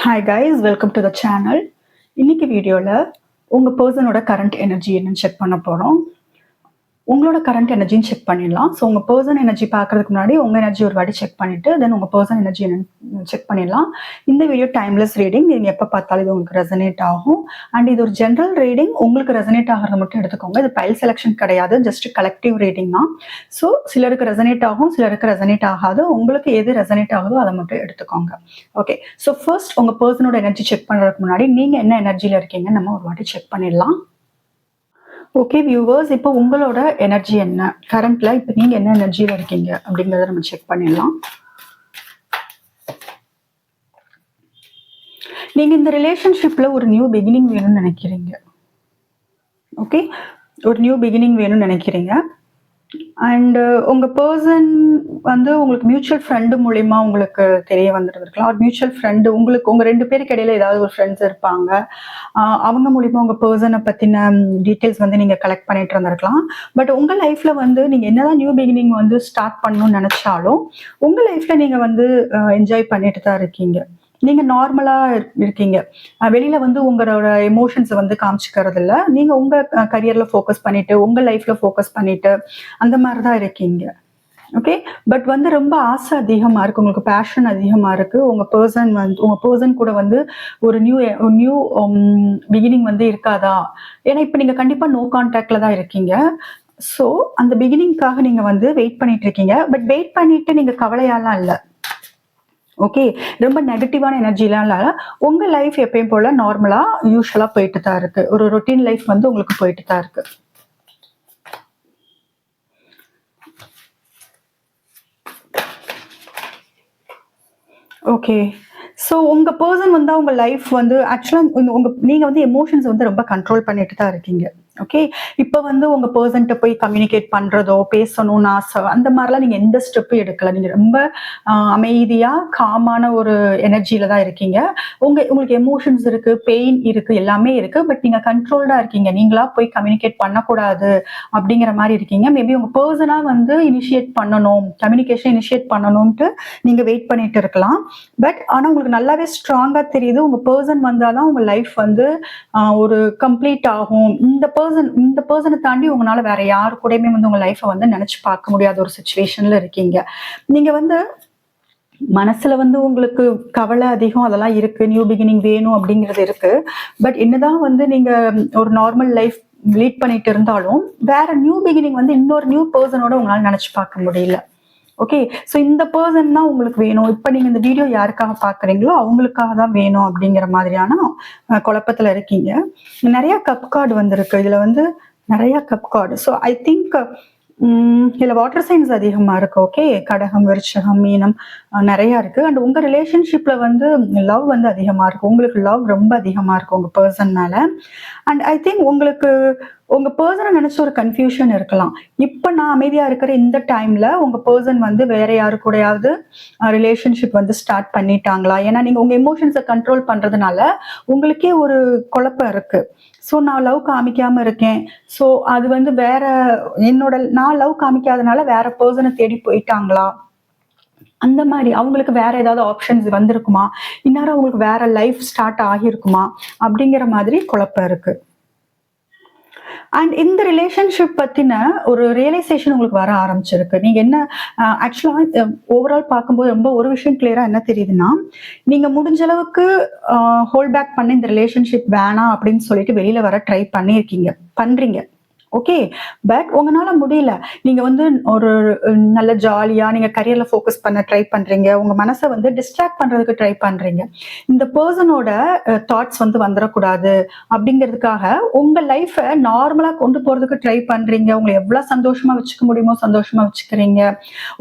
Hi guys, welcome to the channel. இன்னைக்கு வீடியோல உங்க பர்சனோட கரண்ட் எனர்ஜி என்னன்னு செக் பண்ண போறோம். உங்களோட கரண்ட் எனர்ஜின்னு செக் பண்ணிடலாம். ஸோ உங்க பர்சன் எனர்ஜி பார்க்கறதுக்கு முன்னாடி உங்க எனர்ஜி ஒரு வாட்டி செக் பண்ணிட்டு தென் உங்க பர்சன் எனர்ஜி என்னன்னு செக் பண்ணிடலாம். இந்த வீடியோ டைம்லெஸ் ரீடிங். நீங்க எப்போ பார்த்தாலும் இது உங்களுக்கு ரெசனேட் ஆகும். அண்ட் இது ஒரு ஜென்ரல் ரீடிங். உங்களுக்கு ரெசனேட் ஆகிறத மட்டும் எடுத்துக்கோங்க. இது பைல் செலெக்ஷன் கிடையாது, ஜஸ்ட் கலெக்டிவ் ரீடிங் தான். ஸோ சிலருக்கு ரெசனேட் ஆகும், சிலருக்கு ரெசனேட் ஆகாது. உங்களுக்கு எது ரெசனேட் ஆகுதோ அதை மட்டும் எடுத்துக்கோங்க. ஓகே, ஸோ ஃபர்ஸ்ட் உங்க பர்சனோட எனர்ஜி செக் பண்றதுக்கு முன்னாடி நீங்க என்ன எனர்ஜியில இருக்கீங்கன்னு நம்ம ஒரு வாட்டி செக் பண்ணிடலாம். ஓகே வியூவர்ஸ், இப்போ உங்களோட எனர்ஜி என்ன, கரண்ட்ல இப்போ நீங்க என்ன எனர்ஜியில இருக்கீங்க அப்படிங்கிறத நம்ம செக் பண்ணிடலாம். நீங்க இந்த ரிலேஷன்ஷிப்ல ஒரு நியூ பிகினிங் வேணும்னு நினைக்கிறீங்க. ஓகே, ஒரு நியூ பிகினிங் வேணும்னு நினைக்கிறீங்க. அண்ட் உங்க பர்சன் வந்து உங்களுக்கு மியூச்சுவல் ஃப்ரெண்டு மூலியமா உங்களுக்கு தெரிய வந்துருக்கலாம். ஒரு மியூச்சுவல் ஃப்ரெண்டு உங்களுக்கு உங்க ரெண்டு பேருக்கு இடையில ஏதாவது ஒரு ஃப்ரெண்ட்ஸ் இருப்பாங்க. அவங்க மூலியமா உங்க பர்சனை பத்தின டீட்டெயில்ஸ் வந்து நீங்க கலெக்ட் பண்ணிட்டு இருந்திருக்கலாம். பட் உங்க லைஃப்ல வந்து நீங்க என்னதான் நியூ பிகினிங் வந்து ஸ்டார்ட் பண்ணணும்னு நினைச்சாலும் உங்க லைஃப்ல நீங்க வந்து என்ஜாய் பண்ணிட்டு தான் இருக்கீங்க. நீங்க நார்மலா இருக்கீங்க. வெளியில வந்து உங்களோட எமோஷன்ஸை வந்து காமிச்சுக்கிறது இல்லை. நீங்க உங்க கரியர்ல ஃபோக்கஸ் பண்ணிட்டு உங்க லைஃப்ல ஃபோக்கஸ் பண்ணிட்டு அந்த மாதிரி தான் இருக்கீங்க. ஓகே, பட் வந்து ரொம்ப ஆசை அதிகமா இருக்கு, உங்களுக்கு பேஷன் அதிகமா இருக்கு. உங்க பர்சன் கூட வந்து ஒரு நியூ பிகினிங் வந்து இருக்காதா? ஏன்னா இப்ப நீங்க கண்டிப்பா நோ கான்டாக்ட்ல தான் இருக்கீங்க. ஸோ அந்த பிகினிங்காக நீங்க வந்து வெயிட் பண்ணிட்டு இருக்கீங்க. பட் வெயிட் பண்ணிட்டு நீங்க கவலையாலாம் இல்லை. ஓகே, ரொம்ப நெகட்டிவான எனர்ஜிலாம் இல்லை. உங்க லைஃப் எப்பயும் போல நார்மலா யூஸ்வலா போயிட்டு தான் இருக்கு. ஒரு ரொட்டீன் லைஃப் வந்து உங்களுக்கு போயிட்டு தான் இருக்கு. ஓகே, ஸோ உங்க பர்சன் வந்து உங்க லைஃப் வந்து ஆக்சுவலாக நீங்க வந்து எமோஷன்ஸ் வந்து ரொம்ப கண்ட்ரோல் பண்ணிட்டு தான் இருக்கீங்க. ஓகே, இப்போ வந்து உங்க பர்சன்ட்ட போய் கம்யூனிகேட் பண்றதோ பேசணும்னு ஆசை அந்த மாதிரிலாம் நீங்க எந்த ஸ்டெப்பும் எடுக்கல. நீங்க ரொம்ப அமைதியா காமான ஒரு எனர்ஜியில தான் இருக்கீங்க. உங்களுக்கு எமோஷன்ஸ் இருக்கு, பெயின் இருக்கு, எல்லாமே இருக்கு. பட் நீங்க கண்ட்ரோல்டா இருக்கீங்க. நீங்களா போய் கம்யூனிகேட் பண்ணக்கூடாது அப்படிங்கிற மாதிரி இருக்கீங்க. மேபி உங்க பர்சனா வந்து இனிஷியேட் பண்ணணும், கம்யூனிகேஷன் இனிஷியேட் பண்ணணும்ட்டு நீங்க வெயிட் பண்ணிட்டு இருக்கலாம். பட் ஆனா உங்களுக்கு நல்லாவே ஸ்ட்ராங்கா தெரியுது உங்க பர்சன் வந்தாதான் உங்க லைஃப் வந்து ஒரு கம்ப்ளீட் ஆகும். இந்த பர்சனை தாண்டி உங்களால வேற யாரு கூடயுமே வந்து உங்க லைஃபை வந்து நினைச்சு பார்க்க முடியாத ஒரு சுச்சுவேஷன்ல இருக்கீங்க. நீங்க வந்து மனசுல வந்து உங்களுக்கு கவலை அதிகம் அதெல்லாம் இருக்கு, நியூ பிகினிங் வேணும் அப்படிங்கிறது இருக்கு. பட் என்னதான் வந்து நீங்க ஒரு நார்மல் லைஃப் லீட் பண்ணிட்டு இருந்தாலும் வேற நியூ பிகினிங் வந்து இன்னொரு நியூ பர்சனோட உங்களால நினைச்சு பார்க்க முடியல. ஓகே, ஸோ இந்த பர்சன் தான் உங்களுக்கு வேணும். இப்போ நீங்க இந்த வீடியோ யாருக்காக பாக்குறீங்களோ அவங்களுக்காக தான் வேணும் அப்படிங்கிற மாதிரியான குழப்பத்துல இருக்கீங்க. நிறைய கப் கார்டு வந்திருக்கு. இதுல வந்து நிறைய cup card. So I think இதுல வாட்டர் சைன்ஸ் அதிகமா இருக்கு. ஓகே, கடகம், விருச்சகம், மீனம் நிறைய இருக்கு. அண்ட் உங்க ரிலேஷன்ஷிப்ல வந்து லவ் வந்து அதிகமா இருக்கு. உங்களுக்கு லவ் ரொம்ப அதிகமா இருக்கு உங்க பர்சன் மேல. அண்ட் ஐ திங்க் உங்களுக்கு உங்க பர்சனை நினைச்ச ஒரு கன்ஃபியூஷன் இருக்கலாம். இப்ப நான் அமைதியா இருக்கிற இந்த டைம்ல உங்க பர்சன் வந்து வேற யாரு கூடயாவது ரிலேஷன்ஷிப் வந்து ஸ்டார்ட் பண்ணிட்டாங்களா? ஏன்னா நீங்க உங்க எமோஷன்ஸை கண்ட்ரோல் பண்றதுனால உங்களுக்கே ஒரு குழப்பம் இருக்கு. ஸோ நான் லவ் காமிக்காம இருக்கேன். ஸோ அது வந்து நான் லவ் காமிக்காதனால வேற பர்சனை தேடி போயிட்டாங்களா? அந்த மாதிரி அவங்களுக்கு வேற ஏதாவது ஆப்ஷன்ஸ் வந்திருக்குமா? இந்நேரம் அவங்களுக்கு வேற லைஃப் ஸ்டார்ட் ஆகியிருக்குமா? அப்படிங்கிற மாதிரி குழப்பம் இருக்கு. அண்ட் இந்த ரிலேஷன்ஷிப் பத்தின ஒரு ரியலைசேஷன் உங்களுக்கு வர ஆரம்பிச்சிருக்கு. நீங்க என்ன ஆக்சுவலா ஓவரால் பார்க்கும்போது ரொம்ப ஒரு விஷயம் கிளியரா என்ன தெரியுதுன்னா, நீங்க முடிஞ்ச அளவுக்கு ஹோல்ட் பேக் பண்ணி இந்த ரிலேஷன்ஷிப் வேணாம் அப்படின்னு சொல்லிட்டு வெளியில வர ட்ரை பண்றீங்க. ஓகே, பட் உங்களால முடியல. நீங்க வந்து ஒரு நல்ல ஜாலியா நீங்க கரியர்ல ஃபோக்கஸ் பண்ண ட்ரை பண்றீங்க. உங்க மனசை வந்து டிஸ்ட்ராக்ட் பண்றதுக்கு ட்ரை பண்றீங்க. இந்த பர்சனோட தாட்ஸ் வந்து வந்துடக்கூடாது அப்படிங்கிறதுக்காக உங்க லைஃபை நார்மலா கொண்டு போறதுக்கு ட்ரை பண்றீங்க. உங்களை எவ்வளவு சந்தோஷமா வச்சுக்க முடியுமோ சந்தோஷமா வச்சுக்கிறீங்க.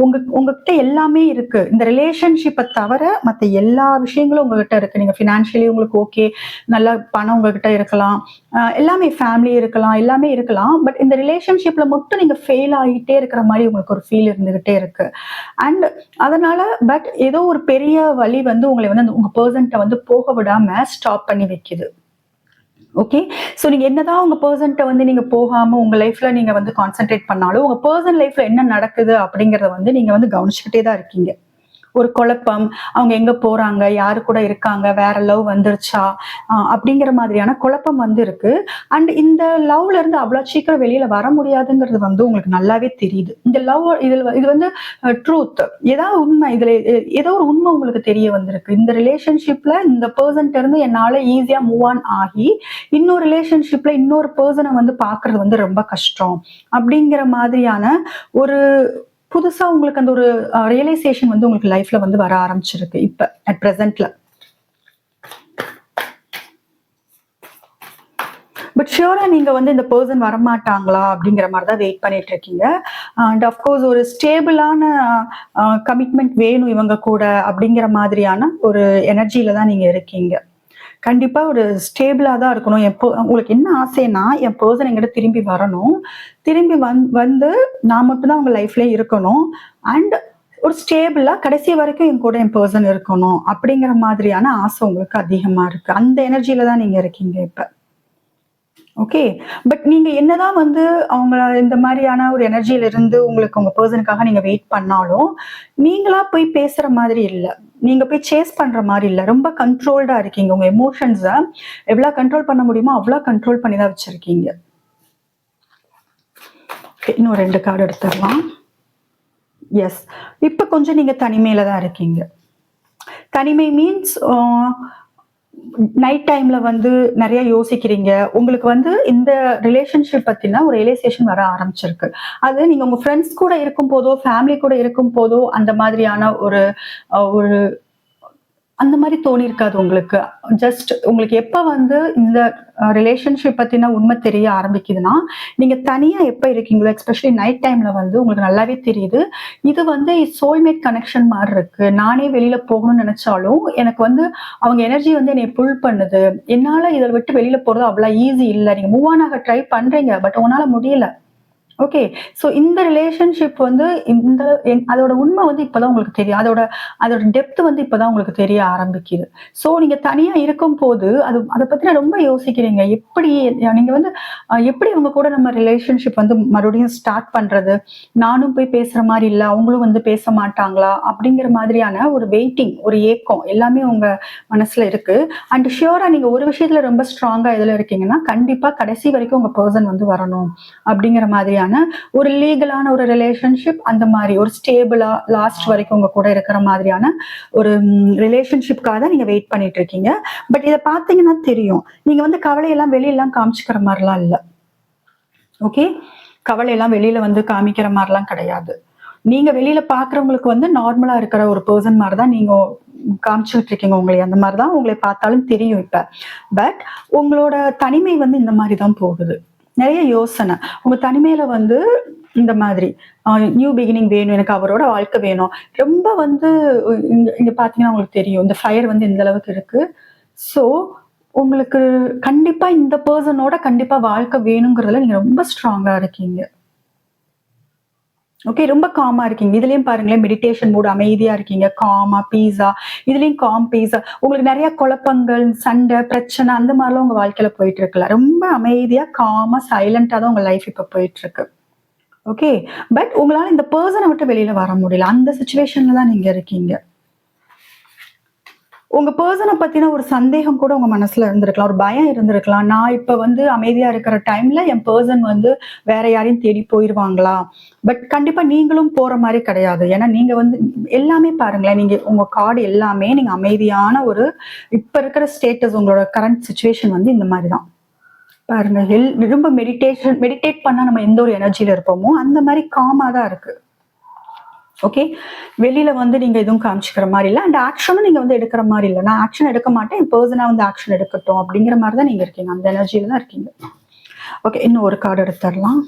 உங்ககிட்ட எல்லாமே இருக்கு. இந்த ரிலேஷன்ஷிப்பை தவிர மற்ற எல்லா விஷயங்களும் உங்ககிட்ட இருக்கு. நீங்க ஃபினான்ஷியலி உங்களுக்கு ஓகே, நல்ல பணம் உங்ககிட்ட இருக்கலாம், எல்லாமே ஃபேமிலி இருக்கலாம், எல்லாமே இருக்கலாம். பட் இந்த ரிலேஷன்ஷிப்ல மட்டும் நீங்க ஃபெயில் ஆகிட்டே இருக்கிற மாதிரி உங்களுக்கு ஒரு ஃபீல் இருந்துகிட்டே இருக்கு. அண்ட் அதனால பட் ஏதோ ஒரு பெரிய வழி வந்து உங்களை வந்து உங்க பர்சன்ட்ட வந்து போக விடாம ஸ்டாப் பண்ணி வைக்குது. ஓகே, ஸோ நீங்க என்னதான் உங்க பர்சன்ட்ட வந்து நீங்க போகாம உங்க லைஃப்ல நீங்க வந்து கான்சென்ட்ரேட் பண்ணாலும் உங்க பர்சன் லைஃப்ல என்ன நடக்குது அப்படிங்கறத வந்து நீங்க வந்து கவனிச்சுக்கிட்டே தான் இருக்கீங்க. ஒரு குழப்பம், அவங்க எங்க போறாங்க, யாரு கூட இருக்காங்க, வேற லவ் வந்துருச்சா அப்படிங்கிற மாதிரியான குழப்பம் வந்து இருக்கு. அண்ட் இந்த லவ்ல இருந்து அவ்வளவு சீக்கிரம் வெளியில வர முடியாதுங்கிறது வந்து உங்களுக்கு நல்லாவே தெரியுது. இந்த லவ் இது வந்து ட்ரூத், ஏதாவது உண்மை இதுல ஏதோ ஒரு உண்மை உங்களுக்கு தெரிய வந்திருக்கு. இந்த ரிலேஷன்ஷிப்ல இந்த பர்சன்ட்ட இருந்து என்னால ஈஸியா மூவ் ஆன் ஆகி இன்னொரு ரிலேஷன்ஷிப்ல இன்னொரு பர்சனை வந்து பாக்குறது வந்து ரொம்ப கஷ்டம் அப்படிங்கிற மாதிரியான ஒரு புதுசா உங்களுக்கு அந்த ஒரு ரியலைசேஷன் வந்து உங்களுக்கு லைஃப்ல வந்து வர ஆரம்பிச்சிருக்கு இப்ப அட் பிரசன்ட்ல. பட் ஷியூரா நீங்க வந்து இந்த பர்சன் வரமாட்டாங்களா அப்படிங்கிற மாதிரி தான் வெயிட் பண்ணிட்டு இருக்கீங்க. அண்ட் அஃப்கோர்ஸ் ஒரு ஸ்டேபிளான கமிட்மெண்ட் வேணும் இவங்க கூட அப்படிங்கிற மாதிரியான ஒரு எனர்ஜியில தான் நீங்க இருக்கீங்க. கண்டிப்பா ஒரு ஸ்டேபிளா தான் இருக்கணும். எப்போ உங்களுக்கு என்ன ஆசைன்னா என் பர்சன் எங்கிட்ட திரும்பி வரணும், திரும்பி வந்து நான் மட்டும்தான் உங்க லைஃப்ல இருக்கணும், அண்ட் ஒரு ஸ்டேபிளா கடைசி வரைக்கும் என் கூட என் பர்சன் இருக்கணும் அப்படிங்கிற மாதிரியான ஆசை உங்களுக்கு அதிகமா இருக்கு. அந்த எனர்ஜியில தான் நீங்க இருக்கீங்க இப்ப. ஓகே. பட் நீங்க என்னதான் வந்து அவங்க இந்த மாதிரியான ஒரு எனர்ஜியில இருந்து உங்களுக்கு உங்க பர்சனுக்காக நீங்க வெயிட் பண்ணாலும், நீங்களா போய் பேசுற மாதிரி இல்ல. நீங்க போய் சேஸ் பண்ற மாதிரி இல்ல. ரொம்ப கண்ட்ரோல்டா இருக்கீங்க. உங்க எமோஷன்ஸ எவ்வளவு கண்ட்ரோல் பண்ண முடியுமோ அவ்வளவு கண்ட்ரோல் பண்ணி தான் வச்சிருக்கீங்க. இன்னும் 2 கார்டு எடுத்துடலாம். எஸ். இப்ப கொஞ்சம் நீங்க தனிமையில தான் இருக்கீங்க. தனிமை மீன்ஸ் நைட் டைம்ல வந்து நிறைய யோசிக்கிறீங்க. உங்களுக்கு வந்து இந்த ரிலேஷன்ஷிப் பத்தின ஒரு ரியலைசேஷன் வர ஆரம்பிச்சிருக்கு. அது நீங்க உங்க ஃப்ரெண்ட்ஸ் கூட இருக்கும் போதோ, ஃபேமிலி கூட இருக்கும் போதோ அந்த மாதிரியான ஒரு ஒரு அந்த மாதிரி தோணி இருக்காது உங்களுக்கு. ஜஸ்ட் உங்களுக்கு எப்ப வந்து இந்த ரிலேஷன்ஷிப் பத்தின உண்மை தெரிய ஆரம்பிக்குதுன்னா, நீங்க தனியா எப்ப இருக்கீங்களோ, எஸ்பெஷலி நைட் டைம்ல வந்து உங்களுக்கு நல்லாவே தெரியுது. இது வந்து சோல்மேட் கனெக்ஷன் மாதிரி இருக்கு. நானே வெளியில போகணும்னு நினைச்சாலும் எனக்கு வந்து அவங்க எனர்ஜி வந்து என்னை புல் பண்ணுது. என்னால இதை விட்டு வெளியில போறது அவ்வளவு ஈஸி இல்ல. நீங்க மூவ் ஆன் ஆக ட்ரை பண்றீங்க, பட் உங்களால முடியல. ஓகே. ஸோ இந்த ரிலேஷன்ஷிப் வந்து அதோட உண்மை வந்து இப்பதான் உங்களுக்கு தெரியும். அதோட அதோட டெப்த் வந்து இப்பதான் உங்களுக்கு தெரிய ஆரம்பிக்குது. ஸோ நீங்க தனியா இருக்கும்போது அதை பத்தி ரொம்ப யோசிக்கிறீங்க. எப்படி நீங்க வந்து எப்படி அவங்க கூட நம்ம ரிலேஷன்ஷிப் வந்து மறுபடியும் ஸ்டார்ட் பண்றது? நானும் போய் பேசுற மாதிரி இல்ல, அவங்களும் வந்து பேச மாட்டாங்களா அப்படிங்கிற மாதிரியான ஒரு வெயிட்டிங், ஒரு ஏக்கம் எல்லாமே உங்க மனசுல இருக்கு. அண்ட் ஷியூரா நீங்க ஒரு விஷயத்துல ரொம்ப ஸ்ட்ராங்கா எதுல இருக்கீங்கன்னா, கண்டிப்பா கடைசி வரைக்கும் உங்க பர்சன் வந்து வரணும் அப்படிங்கிற மாதிரியான ஒரு லீகலான ஒரு ரிலேஷன்ஷிப், அந்த மாதிரி ஒரு ஸ்டேபிளா லாஸ்ட் வரைக்கும் உங்க கூட இருக்கிற மாதிரியான ஒரு ரிலேஷன்ஷிப்காக தான் நீங்க வெயிட் பண்ணிட்டு இருக்கீங்க. பட் இதை பார்த்தீங்கன்னா தெரியும், நீங்க வந்து கவலையெல்லாம் வெளியெல்லாம் காமிச்சுக்கிற மாதிரிலாம் இல்ல. ஓகே. கவலையெல்லாம் வெளியில வந்து காமிக்கிற மாதிரிலாம் கிடையாது. நீங்க வெளியில பாக்குறவங்களுக்கு வந்து நார்மலா இருக்கிற ஒரு பர்சன் மாதிரிதான் நீங்க காமிச்சுட்டு இருக்கீங்க. உங்களை அந்த மாதிரிதான் உங்களை பார்த்தாலும் தெரியும் இப்ப. பட் உங்களோட தனிமை வந்து இந்த மாதிரிதான் போகுது. நிறைய யோசனை உங்க தனிமையில வந்து இந்த மாதிரி நியூ பிகினிங் வேணும், எனக்கு அவரோட வாழ்க்கை வேணும். ரொம்ப வந்து இங்க பாத்தீங்கன்னா உங்களுக்கு தெரியும் இந்த ஃபயர் வந்து இந்த அளவுக்கு இருக்கு. சோ உங்களுக்கு கண்டிப்பா இந்த பர்சனோட கண்டிப்பா வாழ்க்கை வேணுங்கிறதுல நீங்க ரொம்ப ஸ்ட்ராங்கா இருக்கீங்க. ஓகே. ரொம்ப காமா இருக்கீங்க. இதுலயும் பாருங்களேன், மெடிடேஷன் மூட், அமைதியா இருக்கீங்க, காமா பீஸா. இதுலயும் காம் பீஸா. உங்களுக்கு நிறைய குழப்பங்கள், சண்டை, பிரச்சனை அந்த மாதிரிலாம் உங்க வாழ்க்கையில போயிட்டு இருக்குல்ல. ரொம்ப அமைதியா காமா சைலண்டா தான் உங்க லைஃப் இப்ப போயிட்டு இருக்கு. ஓகே. பட் உங்களால இந்த பர்சனை விட்டு வெளியில வர முடியல. அந்த சிச்சுவேஷன்ல தான் நீங்க இருக்கீங்க. உங்க பர்சனை பத்தின ஒரு சந்தேகம் கூட உங்க மனசுல இருந்திருக்கலாம், ஒரு பயம் இருந்திருக்கலாம். நான் இப்ப வந்து அமைதியா இருக்கிற டைம்ல என் பர்சன் வந்து வேற யாரையும் தேடி போயிருவாங்களா? பட் கண்டிப்பா நீங்களும் போற மாதிரி கிடையாது. ஏன்னா நீங்க வந்து எல்லாமே பாருங்களேன், நீங்க உங்க கார்டு எல்லாமே நீங்க அமைதியான ஒரு இப்ப இருக்கிற ஸ்டேட்டஸ், உங்களோட கரண்ட் சிச்சுவேஷன் வந்து இந்த மாதிரிதான் பாருங்க. ரொம்ப மெடிடேட் பண்ணா நம்ம எந்த ஒரு எனர்ஜியில இருப்போமோ அந்த மாதிரி காமா தான் இருக்கு. ஓகே. வெளியில வந்து நீங்க எதுவும் காமிச்சுக்கிற மாதிரி இல்ல. அண்ட் ஆக்ஷனும் நீங்க வந்து எடுக்கிற மாதிரி இல்ல. நான் ஆக்ஷன் எடுக்க மாட்டேன், என் பர்சனா வந்து ஆக்ஷன் எடுக்கட்டும் அப்படிங்கிற மாதிரி தான் நீங்க இருக்கீங்க. அந்த எனர்ஜியில தான் இருக்கீங்க. ஓகே. இன்னும் ஒரு கார்டு எடுத்துடலாம்.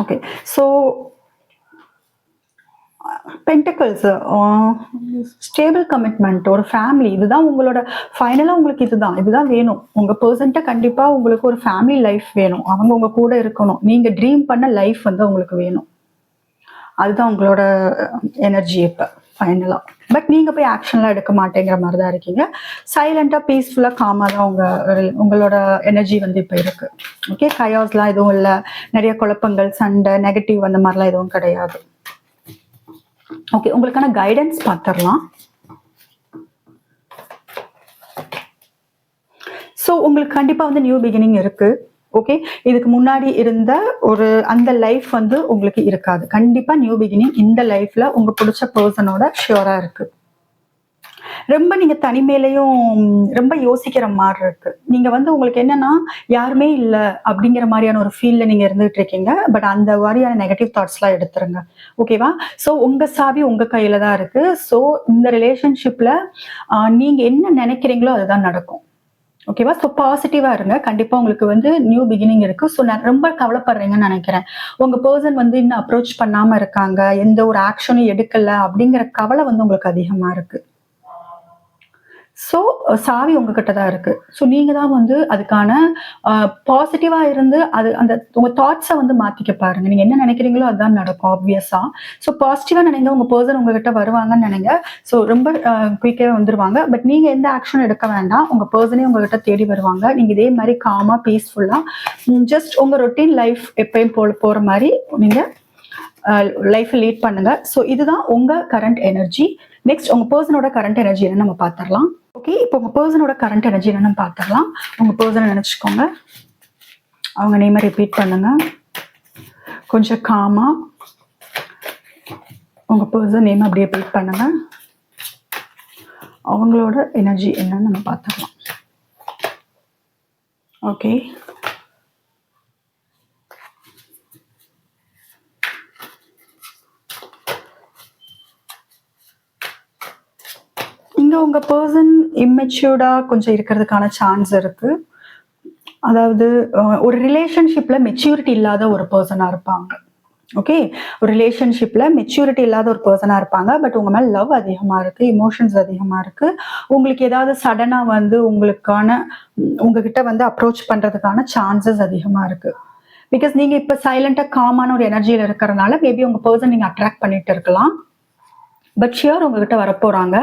Okay. So pentacles, stable commitment, ஒரு ஃபேமிலி, இதுதான் உங்களோட ஃபைனலா உங்களுக்கு இதுதான் வேணும். உங்க பர்சன்ட்ட கண்டிப்பா உங்களுக்கு ஒரு ஃபேமிலி லைஃப் வேணும். அவங்க உங்க கூட இருக்கணும். நீங்க ட்ரீம் பண்ண லைஃப் வந்து உங்களுக்கு வேணும். அதுதான் உங்களோட எனர்ஜி இப்ப. ஃபைனலா. பட் நீங்க போய் ஆக்ஷன்லாம் எடுக்க மாட்டேங்கிற மாதிரி தான் இருக்கீங்க. சைலண்டா பீஸ்ஃபுல்லா காமா தான் உங்களோட எனர்ஜி வந்து இப்போ இருக்கு. ஓகே, கயாஸ்லாம் எதுவும் இல்லை, நிறைய குழப்பங்கள், சண்டை, நெகட்டிவ் அந்த மாதிரிலாம் எதுவும் கிடையாது. ஓகே, உங்களுக்கான கைடன்ஸ் பார்த்துடலாம். ஸோ உங்களுக்கு கண்டிப்பாக வந்து நியூ பிகினிங் இருக்கு. ஓகே, இதுக்கு முன்னாடி இருந்த ஒரு அந்த லைஃப் வந்து உங்களுக்கு இருக்காது. கண்டிப்பா நியூ பிகினிங் இந்த லைஃப்ல உங்க பிடிச்ச பர்சனோட ஷியூரா இருக்கு. ரொம்ப நீங்க தனிமையிலையும் ரொம்ப யோசிக்கிற மாதிரி இருக்கு. நீங்க வந்து உங்களுக்கு என்னன்னா யாருமே இல்லை அப்படிங்கிற மாதிரியான ஒரு ஃபீல்ல நீங்க இருந்துகிட்டு இருக்கீங்க. பட் அந்த மாதிரியான நெகட்டிவ் தாட்ஸ்லாம் எடுத்துருங்க. ஓகேவா? ஸோ உங்க சாவி உங்க கையில தான் இருக்கு. ஸோ இந்த ரிலேஷன்ஷிப்ல நீங்க என்ன நினைக்கிறீங்களோ அதுதான் நடக்கும். ஓகேவா? ஸோ பாசிட்டிவா இருங்க. கண்டிப்பா உங்களுக்கு வந்து நியூ பிகினிங் இருக்கு. ஸோ நான் ரொம்ப கவலைப்படுறீங்கன்னு நினைக்கிறேன். உங்க பர்சன் வந்து இன்னும் அப்ரோச் பண்ணாம இருக்காங்க, எந்த ஒரு ஆக்ஷனும் எடுக்கல அப்படிங்கிற கவலை வந்து உங்களுக்கு அதிகமா இருக்கு. ஸோ சாவி உங்ககிட்ட தான் இருக்கு. ஸோ நீங்க தான் வந்து அதுக்கான பாசிட்டிவா இருந்து அந்த உங்க தாட்ஸை வந்து மாத்திக்க பாருங்க. நீங்க என்ன நினைக்கிறீங்களோ அதுதான் நடக்கும் ஆப்வியஸா. ஸோ பாசிட்டிவா நினைங்க, உங்க பர்சன் உங்ககிட்ட வருவாங்கன்னு நினைங்க. ஸோ ரொம்ப குயிக்காவே வந்துருவாங்க. பட் நீங்க எந்த ஆக்ஷனும் எடுக்க வேண்டாம். உங்க பர்சனே உங்ககிட்ட தேடி வருவாங்க. நீங்க இதே மாதிரி காமா பீஸ்ஃபுல்லா ஜஸ்ட் உங்க ரொட்டீன் லைஃப் எப்பயும் போற மாதிரி நீங்க லைஃப் லீட் பண்ணுங்க. ஸோ இதுதான் உங்க கரண்ட் எனர்ஜி. நெக்ஸ்ட் உங்க பர்சனோட கரண்ட் எனர்ஜி என்னன்னு நம்ம பார்த்துடலாம். ஓகே, இப்போ உங்க பர்சனோட கரண்ட் எனர்ஜி என்னன்னு பார்த்துடலாம். உங்க பர்சனை நினைச்சுக்கோங்க, அவங்க நேமை ரிப்பீட் பண்ணுங்க. கொஞ்சம் காமா உங்க பர்சன் நேம் அப்படியே ரிப்பீட் பண்ணுங்க. அவங்களோட எனர்ஜி என்னன்னு நம்ம பார்த்துடலாம். ஓகே, இங்க உங்க பர்சன் இம்மெச்சூர்டா கொஞ்சம் இருக்கிறதுக்கான சான்ஸ் இருக்கு. அதாவது ஒரு ரிலேஷன்ஷிப்ல மெச்சூரிட்டி இல்லாத ஒரு பர்சனா இருப்பாங்க. ஓகே, ஒரு ரிலேஷன்ஷிப்ல மெச்சூரிட்டி இல்லாத ஒரு பர்சனா இருப்பாங்க. பட் உங்க மேல லவ் அதிகமா இருக்கு, இமோஷன்ஸ் அதிகமா இருக்கு. உங்களுக்கு ஏதாவது சடனா வந்து உங்ககிட்ட வந்து அப்ரோச் பண்றதுக்கான சான்சஸ் அதிகமா இருக்கு. பிகாஸ் நீங்க இப்ப சைலண்டா காமான ஒரு எனர்ஜியில இருக்கிறதுனால மேபி உங்க பர்சன் நீங்க அட்ராக்ட் பண்ணிட்டு இருக்கலாம். பட் ஷியோர் உங்ககிட்ட வரப்போறாங்க.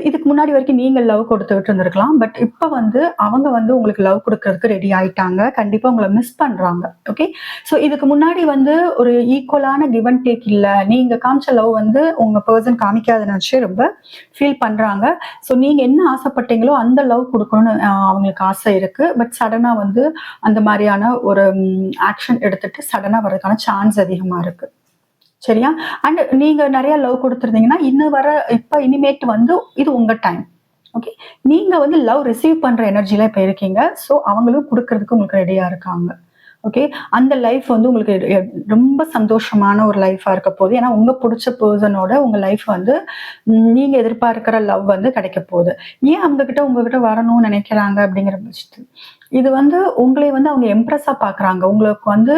இதுக்கு முன்னாடி வரைக்கும் நீங்க லவ் கொடுத்துக்கிட்டு இருந்திருக்கலாம். பட் இப்ப வந்து அவங்க வந்து உங்களுக்கு லவ் கொடுக்கறதுக்கு ரெடி ஆயிட்டாங்க. கண்டிப்பா உங்களை மிஸ் பண்றாங்க. ஓகே, ஸோ இதுக்கு முன்னாடி வந்து ஒரு ஈக்குவலான கிவ் அண்ட் டேக் இல்ல, நீங்க காமிச்ச லவ் வந்து உங்க பர்சன் காமிக்காத நினைச்சு ரொம்ப ஃபீல் பண்றாங்க. ஸோ நீங்க என்ன ஆசைப்பட்டீங்களோ அந்த லவ் கொடுக்கணும்னு அவங்களுக்கு ஆசை இருக்கு. பட் சடனா வந்து அந்த மாதிரியான ஒரு ஆக்ஷன் எடுத்துட்டு சடனா வர்றதுக்கான சான்ஸ் அதிகமா இருக்கு. சரியா? அண்ட் நீங்க நிறைய லவ் கொடுத்துருந்தீங்கன்னா இனிமேட்டு வந்து இது உங்க டைம். ஓகே, நீங்க வந்து லவ் ரிசீவ் பண்ற எனர்ஜில இப்ப இருக்கீங்க. ஸோ அவங்களும் கொடுக்கறதுக்கு உங்களுக்கு ரெடியா இருக்காங்க. ஓகே, அந்த லைஃப் வந்து உங்களுக்கு ரொம்ப சந்தோஷமான ஒரு லைஃபா இருக்க போகுது. ஏன்னா உங்க பிடிச்ச பர்சனோட உங்க லைஃப் வந்து நீங்க எதிர்பார்க்கிற லவ் வந்து கிடைக்க போகுது. ஏன் உங்ககிட்ட வரணும்னு நினைக்கிறாங்க அப்படிங்கிற பட்சத்து இது வந்து உங்களை வந்து அவங்க எம்ப்ரெஸ்ஸா பாக்குறாங்க. உங்களுக்கு வந்து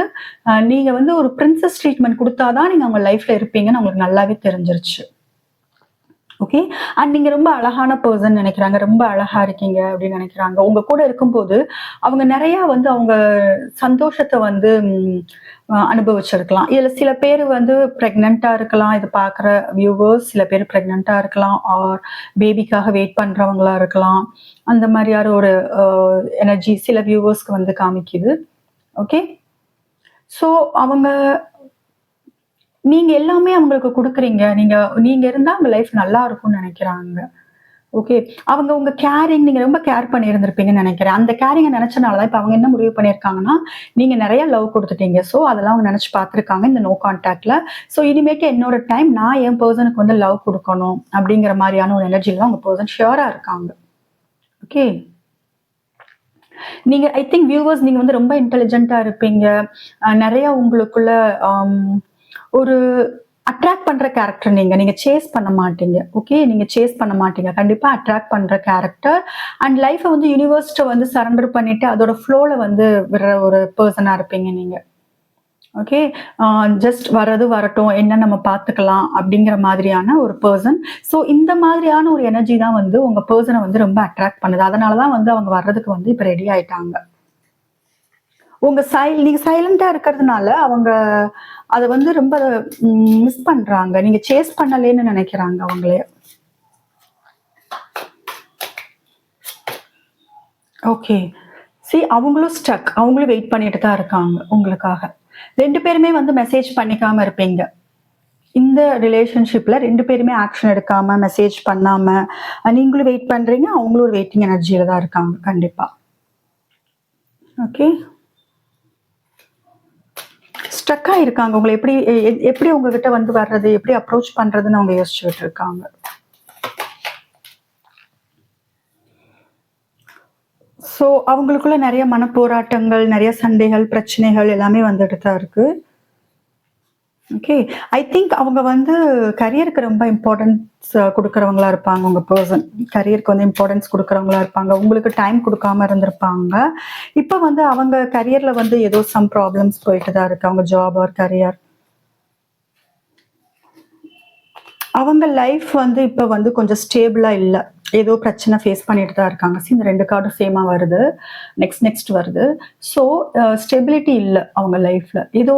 நீங்க வந்து ஒரு பிரின்சஸ் ட்ரீட்மெண்ட் கொடுத்தாதான் நீங்க அவங்க லைஃப்ல இருப்பீங்கன்னு அவங்களுக்கு நல்லாவே தெரிஞ்சிருச்சு. ஓகே, அண்ட் நீங்க ரொம்ப அழகான பர்சன் நினைக்கிறாங்க, ரொம்ப அழகா இருக்கீங்க அப்படின்னு நினைக்கிறாங்க. உங்க கூட இருக்கும்போது அவங்க நிறைய வந்து அவங்க சந்தோஷத்தை வந்து அனுபவிச்சிருக்கலாம். இதுல சில பேர் வந்து பிரெக்னெண்டா இருக்கலாம், இது பாக்குற வியூவர்ஸ். சில பேர் பிரெக்னெண்டா இருக்கலாம், ஆர் பேபிக்காக வெயிட் பண்றவங்களா இருக்கலாம். அந்த மாதிரியான ஒரு எனர்ஜி சில வியூவர்ஸ்க்கு வந்து காமிக்குது. ஓகே, ஸோ நீங்க எல்லாமே அவங்களுக்கு கொடுக்குறீங்க. நீங்க இருந்தா அவங்க லைஃப் நல்லா இருக்கும்னு நினைக்கிறாங்க. ஓகே, அவங்க உங்க கேரிங் நீங்க ரொம்ப கேர் பண்ணியிருந்திருப்பீங்கன்னு நினைக்கிறேன். அந்த கேரிங்கை நினைச்சனாலதான் இப்ப அவங்க என்ன முடிவு பண்ணியிருக்காங்கன்னா, நீங்க நிறைய லவ் கொடுத்துட்டீங்க. ஸோ அதெல்லாம் அவங்க நினைச்சு பார்த்திருக்காங்க இந்த நோ கான்டாக்ட்ல. ஸோ இனிமேட்டு என்னோட டைம் நான் என் பர்சனுக்கு வந்து லவ் கொடுக்கணும் அப்படிங்கிற மாதிரியான ஒரு எனர்ஜில உங்க பர்சன் ஷியூரா இருக்காங்க. ஓகே, நீங்க ஐ திங்க் வியூவர்ஸ் நீங்க வந்து ரொம்ப இன்டெலிஜென்ட்டா இருப்பீங்க. நிறைய உங்களுக்குள்ள ஒரு அட்ராக்ட் பண்ற கேரக்டர் நீங்க சேஸ் பண்ண மாட்டீங்க. ஓகே, நீங்க சேஸ் பண்ண மாட்டீங்க. கண்டிப்பா அட்ராக்ட் பண்ற கேரக்டர். அண்ட் லைஃபை வந்து யூனிவர்ஸ்ட வந்து சரண்டர் பண்ணிட்டு அதோட ஃப்ளோல வந்து விடுற ஒரு பர்சனா இருப்பீங்க நீங்க. ஓகே, ஜஸ்ட் வரட்டும், என்ன நம்ம பார்த்துக்கலாம் அப்படிங்கிற மாதிரியான ஒரு பர்சன். ஸோ இந்த மாதிரியான ஒரு எனர்ஜி தான் வந்து உங்க பர்சனை வந்து ரொம்ப அட்ராக்ட் பண்ணுது. அதனாலதான் வந்து அவங்க வர்றதுக்கு வந்து இப்ப ரெடி ஆயிட்டாங்க. நீங்க சைலண்டா இருக்கிறதுனால அவங்க அத வந்து ரொம்ப மிஸ் பண்றாங்க. நீங்க சேஸ் பண்ணலேன்னு நினைக்கிறாங்க அவங்களே. ஓகே. அவங்களும் ஸ்டக். அவங்களும் வெயிட் பண்ணிட்டு தான் இருக்காங்க உங்களுக்காக. 2 பேருமே வந்து மெசேஜ் பண்ணிக்காம இருப்பீங்க. இந்த ரிலேஷன்ஷிப்ல 2 பேருமே ஆக்ஷன் எடுக்காம, மெசேஜ் பண்ணாம, நீங்களும் வெயிட் பண்றீங்க, அவங்களும் ஒரு வெயிட்டிங் எனர்ஜில தான் இருக்காங்க கண்டிப்பா. ஓகே. ஸ்ட்ரக் ஆயிருக்காங்க. உங்கள எப்படி உங்ககிட்ட வந்து வர்றது, எப்படி அப்ரோச் பண்றதுன்னு அவங்க யோசிச்சுட்டு இருக்காங்க. அவங்களுக்குள்ள நெறைய மனப்போராட்டங்கள், நெறைய சண்டைகள், பிரச்சனைகள் எல்லாமே வந்துட்டு தான் இருக்கு. ஓகே. ஐ திங்க் அவங்க வந்து கரியருக்கு ரொம்ப இம்பார்ட்டன்ஸ் குடுக்குறவங்களா இருப்பாங்க உங்க பெர்சன். கரியருக்கு வந்து இம்பார்ட்டன்ஸ் குடுக்குறவங்களா இருப்பாங்க. உங்களுக்கு டைம் குடுக்காம இருந்திருப்பாங்க. இப்ப வந்து அவங்க கரியர்ல வந்து ஏதோ சம் ப்ராப்ளம்ஸ் போயிட்டு தான் இருக்கு. அவங்க ஜாப் ஆர் கரியர். அவங்க லைஃப் வந்து இப்ப வந்து கொஞ்சம் ஸ்டேபிளா இல்ல. ஏதோ பிரச்சனை ஃபேஸ் பண்ணிட்டு தான் இருக்காங்க. இந்த 2 கார்டும் சேமா வருது. நெக்ஸ்ட் வருது. ஸ்டெபிலிட்டி இல்ல அவங்க லைஃப்ல. ஏதோ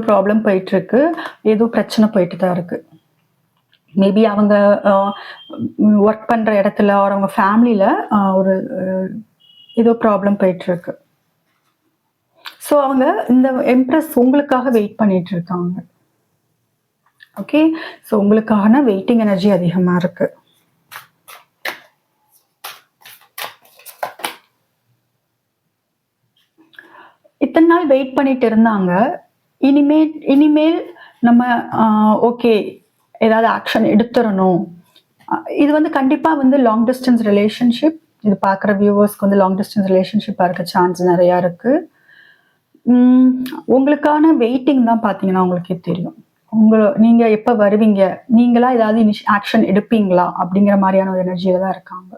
ப்ராப்ளம் போயிட்டு இருக்கு. ஏதோ பிரச்சனை போயிட்டு தான் இருக்கு. மேபி அவங்க ஒர்க் பண்ற இடத்துல அவங்க ஃபேமிலில ஒரு ஏதோ ப்ராப்ளம் போயிட்டு இருக்கு. அவங்க இந்த எம்ப்ரஸ் உங்களுக்காக வெயிட் பண்ணிட்டு இருக்காங்க. ஓகே. உங்களுக்கான வெயிட்டிங் எனர்ஜி அதிகமா இருக்கு. இத்தனை நாள் வெயிட் பண்ணிட்டு இருந்தாங்க. இனிமேல் நம்ம ஓகே ஏதாவது ஆக்ஷன் எடுத்துறணும். இது வந்து கண்டிப்பா வந்து லாங் டிஸ்டன்ஸ் ரிலேஷன்ஷிப். இது பார்க்குற வியூவர்ஸ்க்கு வந்து லாங் டிஸ்டன்ஸ் ரிலேஷன்ஷிப்பா இருக்க சான்ஸ் நிறையா இருக்கு. உங்களுக்கான வெயிட்டிங் தான் பார்த்தீங்கன்னா உங்களுக்கே தெரியும். நீங்க எப்ப வருவீங்க, நீங்களா ஏதாவது ஆக்ஷன் எடுப்பீங்களா அப்படிங்கிற மாதிரியான ஒரு எனர்ஜியில தான் இருக்காங்க.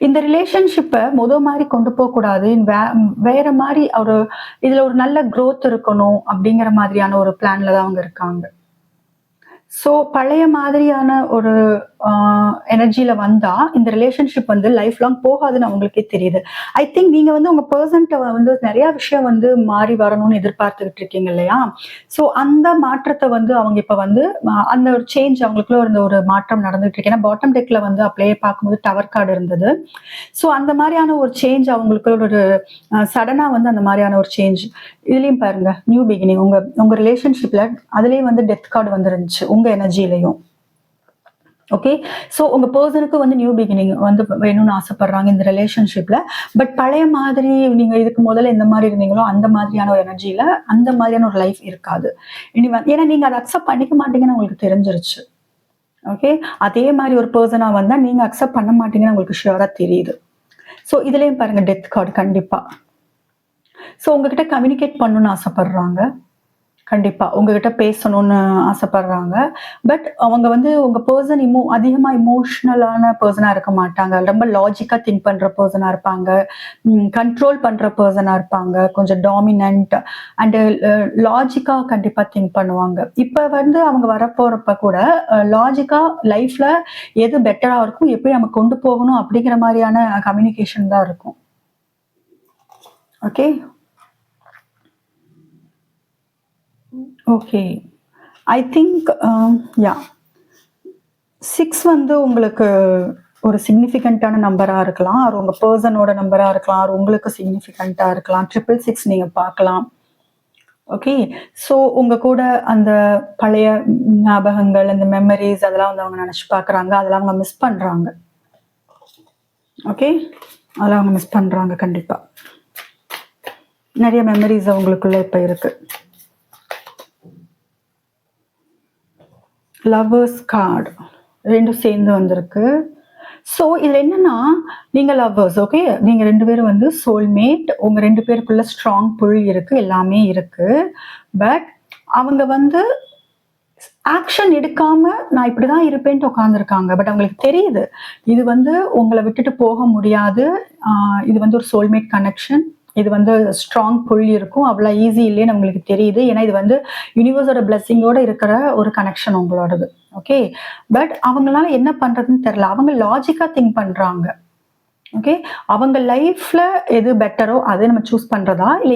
இந்த ரிலேஷன்ஷிப்பை மாதிரி கொண்டு போக கூடாது. வேற மாதிரி இதுல ஒரு நல்ல growth இருக்கணும் அப்படிங்கிற மாதிரியான ஒரு பிளான்ல தான் அவங்க இருக்காங்க. பழைய மாதிரியான ஒரு எனர்ஜில வந்தா இந்த ரிலேஷன்ஷிப் வந்து லைஃப் லாங் போகாதுன்னு அவங்களுக்கே தெரியுது. ஐ திங்க் நீங்க வந்து உங்க பெர்சன்ட்ட வந்து நிறைய விஷயம் வந்து மாறி வரணும்னு எதிர்பார்த்துக்கிட்டு இருக்கீங்க இல்லையா? அந்த மாற்றத்தை வந்து அவங்க இப்ப வந்து அந்த ஒரு சேஞ்ச் அவங்களுக்குள்ள இருந்த ஒரு மாற்றம் நடந்துட்டு இருக்கு. ஏன்னா பாட்டம் டெக்ல வந்து அப்படியே பார்க்கும்போது டவர் கார்டு இருந்தது. அந்த மாதிரியான ஒரு சேஞ்ச் அவங்களுக்கு ஒரு சடனா வந்து அந்த மாதிரியான ஒரு சேஞ்ச். இதுலயும் பாருங்க நியூ பிகினிங். உங்க ரிலேஷன்ஷிப்ல அதுலயும் வந்து டெத் கார்டு வந்துருந்துச்சு உங்க எனர்ஜிலையும். ஓகே. உங்க பெர்சனுக்கு வந்து நியூ பிகினிங் வந்து வேணும்னு ஆசைப்படுறாங்க இந்த ரிலேஷன்ஷிப்ல. பட் பழைய மாதிரி நீங்க இதுக்கு முதல்ல எந்த மாதிரி இருந்தீங்களோ அந்த மாதிரியான ஒரு எனர்ஜியில அந்த மாதிரியான ஒரு லைஃப் இருக்காது. ஏன்னா நீங்க அதை அக்செப்ட் பண்ணிக்க மாட்டீங்கன்னு உங்களுக்கு தெரிஞ்சிருச்சு. ஓகே. அதே மாதிரி ஒரு பெர்சனா வந்தா நீங்க அக்செப்ட் பண்ண மாட்டீங்கன்னு உங்களுக்கு ஷியூரா தெரியுது. இதுலயும் பாருங்க டெத் கார்டு கண்டிப்பா. உங்ககிட்ட கம்யூனிகேட் பண்ணணும்னு ஆசைப்படுறாங்க. கண்டிப்பா உங்ககிட்ட பேசணும்னு ஆசைப்படுறாங்க. பட் அவங்க வந்து உங்க பெர்சன் அதிகமா இமோஷனலான பெர்சனா இருக்க மாட்டாங்க. ரொம்ப லாஜிக்கா திங்க் பண்ற பெர்சனா இருப்பாங்க. கண்ட்ரோல் பண்ற பெர்சனா இருப்பாங்க. கொஞ்சம் டாமினன்ட் அண்ட் லாஜிக்கா கண்டிப்பா திங்க் பண்ணுவாங்க. இப்ப வந்து அவங்க வரப்போறப்ப கூட லாஜிக்கா லைஃப்ல எது பெட்டரா இருக்கும், எப்படி நம்ம கொண்டு போகணும் அப்படிங்கிற மாதிரியான கம்யூனிகேஷன் தான் இருக்கும். ஓகே. ஓகே. ஐ திங்க் 6 வந்து உங்களுக்கு ஒரு சிக்னிஃபிகண்டான நம்பரா இருக்கலாம். அது உங்க பெர்சனோட நம்பரா இருக்கலாம். அது உங்களுக்கு சிக்னிஃபிகண்டா இருக்கலாம். 666 நீங்க பார்க்கலாம். ஓகே. உங்க கூட அந்த பழைய ஞாபகங்கள், அந்த மெமரிஸ் அதெல்லாம் வந்து அவங்க நினைச்சு பார்க்குறாங்க. அதெல்லாம் அவங்க மிஸ் பண்றாங்க. ஓகே. அதெல்லாம் அவங்க மிஸ் பண்றாங்க கண்டிப்பா. நிறைய மெமரிஸ் அவங்களுக்குள்ள இப்ப இருக்கு. லவ்வர்ஸ் கார்டு 2 சேர்ந்து வந்திருக்கு. இதுல என்னன்னா நீங்க லவ்வர்ஸ். ஓகே. நீங்க 2 பேரும் வந்து சோல்மேட். உங்க 2 பேருக்குள்ள ஸ்ட்ராங் புல் இருக்கு. எல்லாமே இருக்கு. பட் அவங்க வந்து ஆக்ஷன் எடுக்காம நான் இப்படிதான் இருப்பேன்ட்டு உட்கார்ந்துருக்காங்க. பட் அவங்களுக்கு தெரியுது இது வந்து உங்களை விட்டுட்டு போக முடியாது. இது வந்து ஒரு சோல்மேட் கனெக்ஷன். இது வந்து ஸ்ட்ராங் புல் இருக்கும். அவ்வளவு ஈஸி இல்லைன்னு உங்களுக்கு தெரியுது. ஏன்னா இது வந்து யூனிவர்ஸோட பிளெஸிங்கோட இருக்கிற ஒரு கனெக்ஷன் உங்களோடது. ஓகே. பட் அவங்களால என்ன பண்றதுன்னு தெரியல. அவங்க லாஜிக்கா திங்க் பண்றாங்க. ஓகே. அவங்க லைஃப்ல எது பெட்டரோ அதை நம்ம சூஸ் பண்றதா, இல்ல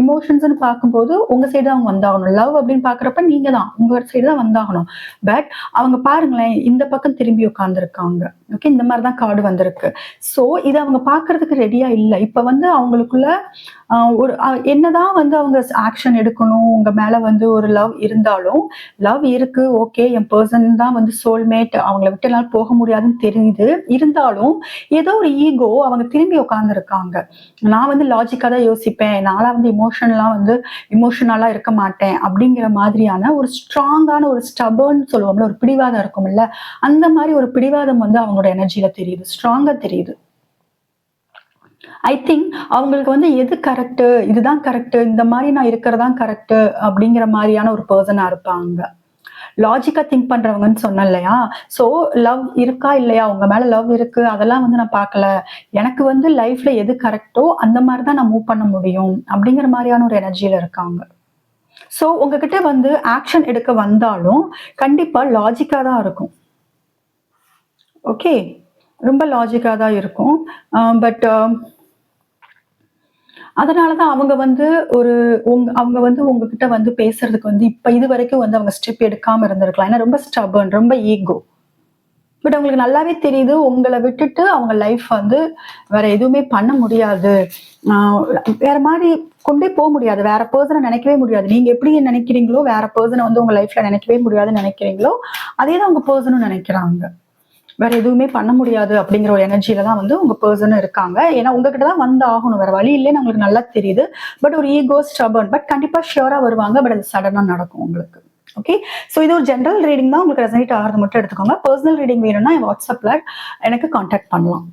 இமோஷன்ஸ்ன்னு பார்க்கும்போது உங்க சைடு தான் அவங்க வந்தாகணும். லவ் அப்படின்னு பார்க்குறப்ப நீங்க தான் உங்க சைடு தான் வந்தாகணும். பட் அவங்க பாருங்களேன், இந்த பக்கம் திரும்பி உட்கார்ந்துருக்காங்க. ஓகே. இந்த மாதிரி தான் கார்டு வந்திருக்கு. ஸோ இத அவங்க பார்க்கறதுக்கு ரெடியா இல்ல. இப்ப வந்து அவங்களுக்குள்ள ஒரு என்னதான் வந்து அவங்க ஆக்ஷன் எடுக்கணும், உங்க மேல வந்து ஒரு லவ் இருந்தாலும், லவ் இருக்கு, ஓகே, என் பெர்சன் தான் வந்து சோல்மேட், அவங்கள விட்டு என்னால போக முடியாதுன்னு தெரியுது. இருந்தாலும் ஏதோ ஒரு ஈகோ அவங்க திரும்பி உட்கார்ந்துருக்காங்க. நான் வந்து லாஜிக்கா தான் யோசிப்பேன். நான்லாம் வந்து இமோஷனலா இருக்க மாட்டேன். அப்படிங்கிற மாதிரியான ஒரு ஸ்ட்ராங்கான ஒரு ஸ்டபர்ன் சொல்லுவோம்ல, ஒரு பிடிவாதம் இருக்கும்ல, அந்த மாதிரி ஒரு பிடிவாதம் வந்து அவங்களோட எனர்ஜில தெரியுது. ஸ்ட்ராங்கா தெரியுது. ஐ திங்க் அவங்களுக்கு வந்து எது கரெக்ட், இதுதான் கரெக்ட், இந்த மாதிரி நான் இருக்கிறதா கரெக்ட் அப்படிங்கிற மாதிரியான ஒரு பெர்சனா இருப்பாங்க. லாஜிக்கா திங்க் பண்றவங்கன்னு சொன்னேன் இல்லையா? சோ லவ் இருக்கா இல்லையா? உங்க மேல லவ் இருக்கு, அதெல்லாம் வந்து நான் பார்க்கல. எனக்கு வந்து லைஃப்ல எது கரெக்ட்டோ அந்த மாதிரி தான் நான் மூவ் பண்ண முடியும் அப்படிங்கிற மாதிரியான ஒரு எனர்ஜில இருக்காங்க. சோ உங்ககிட்ட வந்து ஆக்ஷன் எடுக்க வந்தாலும் கண்டிப்பா லாஜிக்கா தான் இருக்கும். ஓகே. ரொம்ப லாஜிக்கா தான் இருக்கும். பட் அதனால தான் அவங்க வந்து ஒரு அவங்க வந்து உங்ககிட்ட வந்து பேசுறதுக்கு வந்து இப்ப இதுவரைக்கும் வந்து அவங்க ஸ்டெப் எடுக்காம இருந்திருக்கலாம். ஏன்னா ரொம்ப ஸ்டபர்ன், ரொம்ப ஈகோ. பட் அவங்களுக்கு நல்லாவே தெரியுது, உங்கள விட்டுட்டு அவங்க லைஃப் வந்து வேற எதுவுமே பண்ண முடியாது. ஆ வேற மாரி கொண்டே முடியாது. வேற பெர்சன நினைக்கவே முடியாது. நீங்க எப்படி நினைக்கிறீங்களோ, வேற பெர்சன வந்து உங்க லைஃப்ல நினைக்கவே முடியாதுன்னு நினைக்கிறீங்களோ, அதே தான் உங்க பெர்சனும் நினைக்கிறாங்க. வேற எதுவுமே பண்ண முடியாது அப்படிங்கிற ஒரு எனர்ஜில தான் வந்து உங்க பெர்சனும் இருக்காங்க. ஏன்னா உங்ககிட்ட தான் வந்து ஆகணும். வேற வழி இல்லைன்னு உங்களுக்கு நல்லா தெரியுது. பட் ஒரு ஈகோ, ஸ்டபர்ன். பட் கண்டிப்பா ஷியூரா வருவாங்க. பட் அது சடனா நடக்கும் உங்களுக்கு. ஓகே. சோ இது ஒரு ஜெனரல் ரீடிங் தான். உங்களுக்கு ரெசனேட் ஆகிறது மட்டும் எடுத்துக்கோங்க. பர்சனல் ரீடிங் வேணும்னா என் வாட்ஸ்அப்ல எனக்கு கான்டாக்ட் பண்ணலாம்.